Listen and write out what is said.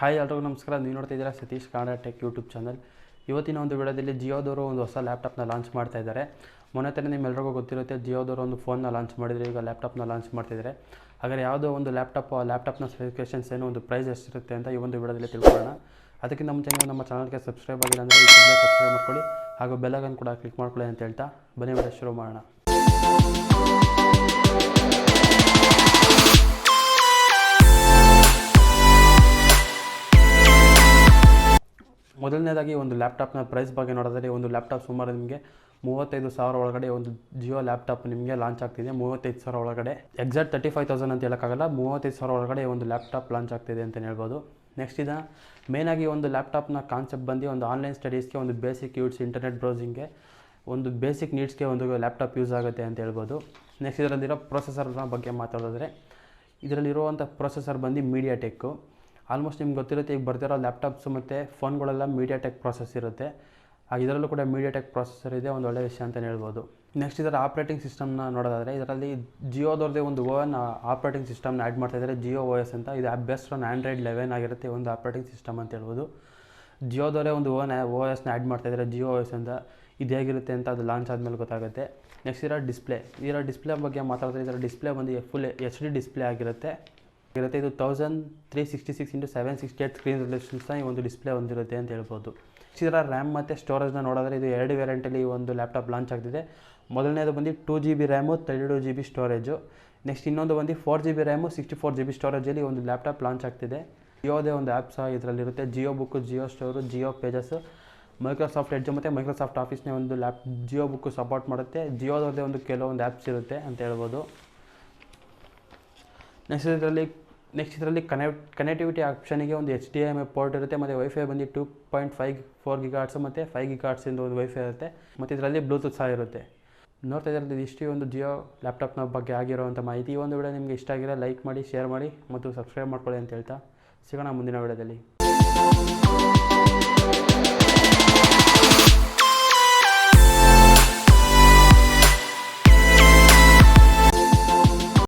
Hi ಎಲ್ರಿಗೂ ನಮಸ್ಕಾರ. ನೀವು ನೋಡ್ತಾ ಇದ್ದೀರಾ Satish Kannada tech YouTube channel. ಇವತ್ತಿನ ಒಂದು ವಿಡಿಯೋದಲ್ಲಿ ಜಿಯೋದವರು ಒಂದು ಹೊಸ ಲ್ಯಾಪ್ಟಾಪ್ನ ಲಾಂಚ್ ಮಾಡ್ತಾ ಇದ್ದಾರೆ. ಮೊನ್ನೆ ತಾನೇ ನಿಮ್ಮೆಲ್ಲರಿಗೂ ಗೊತ್ತಿರುತ್ತೆ, ಜಿಯೋದವರು ಒಂದು ಫೋನ್ನ ಲಾಂಚ್ ಮಾಡಿದರೆ ಈಗ ಲ್ಯಾಪ್ಟಾಪ್ನ ಲಾಂಚ್ ಮಾಡ್ತಿದ್ದಾರೆ. ಹಾಗಾದರೆ ಯಾವುದೋ ಒಂದು ಲ್ಯಾಪ್ಟಾಪ್ನ ಸ್ಪೆಸಿಫಿಕೇಷನ್ಸ್ ಏನು, ಒಂದು ಪ್ರೈಸ್ ಎಷ್ಟಿರುತ್ತೆ ಅಂತ ಈ ಒಂದು ವಿಡಿಯೋದಲ್ಲಿ ತಿಳ್ಕೊಳ್ಳೋಣ. ಅದಕ್ಕಿಂತ ಮುಂಚೆ ನೀವು ನಮ್ಮ ಚಾನಲ್ಗೆ ಸಬ್ಸ್ಕ್ರೈಬ್ ಆಗಿಲ್ಲ ಅಂದರೆ ಈ ಕೂಡಲೇ ಸಬ್ಸ್ಕ್ರೈಬ್ ಮಾಡ್ಕೊಳ್ಳಿ, ಹಾಗೂ ಬೆಲ್ ಐಕಾನ್ ಕೂಡ ಕ್ಲಿಕ್ ಮಾಡ್ಕೊಳ್ಳಿ ಅಂತ ಹೇಳ್ತಾ ಬನ್ನಿ ವಿಡಿಯೋ ಶುರು ಮಾಡೋಣ. ಮೊದಲನೇದಾಗಿ ಒಂದು ಲ್ಯಾಪ್ಟಾಪ್ನ ಪ್ರೈಸ್ ಬಗ್ಗೆ ನೋಡಿದರೆ, ಒಂದು ಲ್ಯಾಪ್ಟಾಪ್ ಸುಮಾರು ನಿಮಗೆ 35,000 ಒಳಗಡೆ ಒಂದು ಜಿಯೋ ಲ್ಯಾಪ್ಟಾಪ್ ನಿಮಗೆ ಲಾಂಚ್ ಆಗ್ತಿದೆ. 35,000 ಒಳಗಡೆ, ಎಕ್ಸಾಕ್ಟ್ 35,000 ಅಂತ ಹೇಳೋಕ್ಕಾಗಲ್ಲ, 35,000 ಒಳಗಡೆ ಒಂದು ಲ್ಯಾಪ್ಟಾಪ್ ಲಾಂಚ್ ಆಗ್ತಿದೆ ಅಂತ ಹೇಳ್ಬೋದು. ನೆಕ್ಸ್ಟ್ ಇದನ್ನು ಮೇಯ್ನಾಗಿ ಒಂದು ಲ್ಯಾಪ್ಟಾಪ್ನ ಕಾನ್ಸೆಪ್ಟ್ ಬಂದು ಒಂದು ಆನ್ಲೈನ್ ಸ್ಟಡೀಸ್ಗೆ, ಒಂದು ಬೇಸಿಕ್ ಯೂಸ್, ಇಂಟರ್ನೆಟ್ ಬ್ರೌಸಿಂಗ್ಗೆ, ಒಂದು ಬೇಸಿಕ್ ನೀಡ್ಸ್ಗೆ ಒಂದು ಲ್ಯಾಪ್ಟಾಪ್ ಯೂಸ್ ಆಗುತ್ತೆ ಅಂತ ಹೇಳ್ಬೋದು. ನೆಕ್ಸ್ಟ್ ಇದರಲ್ಲಿರೋ ಪ್ರೊಸೆಸರ್ನ ಬಗ್ಗೆ ಮಾತಾಡಿದ್ರೆ, ಇದರಲ್ಲಿರುವಂಥ ಪ್ರೊಸೆಸರ್ ಬಂದು ಮೀಡಿಯಾಟೆಕ್ಕು. ಆಲ್ಮೋಸ್ಟ್ ನಿಮ್ಗೆ ಗೊತ್ತಿರುತ್ತೆ, ಈಗ ಬರ್ತಿರೋ ಲ್ಯಾಪ್ಟಾಪ್ಸ್ ಮತ್ತು ಫೋನ್ಗಳೆಲ್ಲ ಮೀಡಿಯಾಟೆಕ್ ಪ್ರಾಸೆಸ್ ಇರುತ್ತೆ. ಇದರಲ್ಲೂ ಕೂಡ ಮೀಡಿಯಾಟೆಕ್ ಪ್ರಾಸೆಸರ್ ಇದೆ, ಒಂದು ಒಳ್ಳೆಯ ವಿಷಯ ಅಂತಲೇ ಹೇಳ್ಬೋದು. ನೆಕ್ಸ್ಟ್ ಇದರ ಆಪ್ರೇಟಿಂಗ್ ಸಿಸ್ಟಮ್ನ ನೋಡೋದಾದರೆ, ಇದರಲ್ಲಿ ಜಿಯೋದವ್ರದ್ದೇ ಒಂದು ಆಪ್ರೇಟಿಂಗ್ ಸಿಸ್ಟಮ್ನ ಆ್ಯಡ್ ಮಾಡ್ತಾಯಿದ್ದಾರೆ, ಜಿಯೋ OS ಅಂತ. ಇದು ಬೆಸ್ಟ್ ಆನ್ ಆಂಡ್ರಾಯ್ಡ್ 11 ಆಗಿರುತ್ತೆ ಒಂದು ಆಪ್ರೇಟಿಂಗ್ ಸಿಸ್ಟಮ್ ಅಂತ ಹೇಳ್ಬೋದು. ಜಿಯೋದವರೇ ಒಂದು OSನ ಆ್ಯಡ್ ಮಾಡ್ತಾಯಿದ್ದಾರೆ, ಜಿಯೋ OS ಅಂತ. ಇದು ಹೇಗಿರುತ್ತೆ ಅಂತ ಅದು ಲಾಂಚ್ ಆದಮೇಲೆ ಗೊತ್ತಾಗುತ್ತೆ. ನೆಕ್ಸ್ಟ್ ಇದರ ಡಿಸ್ಪ್ಲೇ ಬಗ್ಗೆ ಮಾತಾಡಿದ್ರೆ, ಇದರ ಡಿಸ್ಪ್ಲೇ ಬಂದು ಫುಲ್ HD ಡಿಸ್ಪ್ಲೇ ಆಗಿರುತ್ತೆ. ಇದು 1366x768 ಸ್ಕ್ರೀನ್ ರೆಸಲ್ಯೂಷನ್ಸ್ನ ಈ ಒಂದು ಡಿಸ್ಪ್ಲೇ ಹೊಂದಿರುತ್ತೆ ಅಂತ ಹೇಳ್ಬೋದು. ಇದರ ರ್ಯಾಮ್ ಮತ್ತು ಸ್ಟೋರೇಜ್ನ ನೋಡಿದ್ರೆ, ಇದು 2 ವೇರಿಯಂಟಲ್ಲಿ ಒಂದು ಲ್ಯಾಪ್ಟಾಪ್ ಲಾಂಚ್ ಆಗ್ತಿದೆ. ಮೊದಲನೇದು ಬಂದು 2GB RAM 32GB storage. Next ಇನ್ನೊಂದು ಬಂದು 4GB ರ್ಯಾಮು 64GB ಸ್ಟೋರೇಜಲ್ಲಿ ಒಂದು ಲ್ಯಾಪ್ಟಾಪ್ ಲಾಂಚ್ ಆಗ್ತಿದೆ. ಜಿಯೋದೇ ಒಂದು ಆ್ಯಪ್ ಸಹ ಇದರಲ್ಲಿರುತ್ತೆ, Jio book, Jio store, Jio pages, Microsoft Edge ಮತ್ತು ಮೈಕ್ರೋಸಾಫ್ಟ್ ಆಫೀಸ್ನೇ ಒಂದು ಜಿಯೋ ಬುಕ್ಕು ಸಪೋರ್ಟ್ ಮಾಡುತ್ತೆ. ಜಿಯೋದವ್ರದ್ದೇ ಒಂದು ಕೆಲವೊಂದು ಆ್ಯಪ್ಸ್ ಇರುತ್ತೆ ಅಂತ ಹೇಳ್ಬೋದು. ನೆಕ್ಸ್ಟ್ ಇದರಲ್ಲಿ ಕನೆಕ್ಟಿವಿಟಿ ಆಪ್ಷನಿಗೆ ಒಂದು HDMI ಪೋರ್ಟ್ ಇರುತ್ತೆ, ಮತ್ತು ವೈಫೈ ಬಂದು 2.54 GHz ಮತ್ತು 5 GHz ಒಂದು ವೈಫೈ ಇರುತ್ತೆ, ಮತ್ತು ಇದರಲ್ಲಿ ಬ್ಲೂಟೂತ್ ಸಹ ಇರುತ್ತೆ. ನೋಡ್ತಾ ಇದ್ರಲ್ಲಿ ಇಷ್ಟು ಒಂದು ಜಿಯೋ ಲ್ಯಾಪ್ಟಾಪ್ನ ಬಗ್ಗೆ ಆಗಿರುವಂಥ ಮಾಹಿತಿ. ಈ ಒಂದು ವಿಡಿಯೋ ನಿಮಗೆ ಇಷ್ಟ ಆಗಿರೋ ಲೈಕ್ ಮಾಡಿ, ಶೇರ್ ಮಾಡಿ ಮತ್ತು ಸಬ್ಸ್ಕ್ರೈಬ್ ಮಾಡ್ಕೊಳ್ಳಿ ಅಂತ ಹೇಳ್ತಾ ಸಿಗೋಣ ಮುಂದಿನ ವಿಡಿಯೋದಲ್ಲಿ.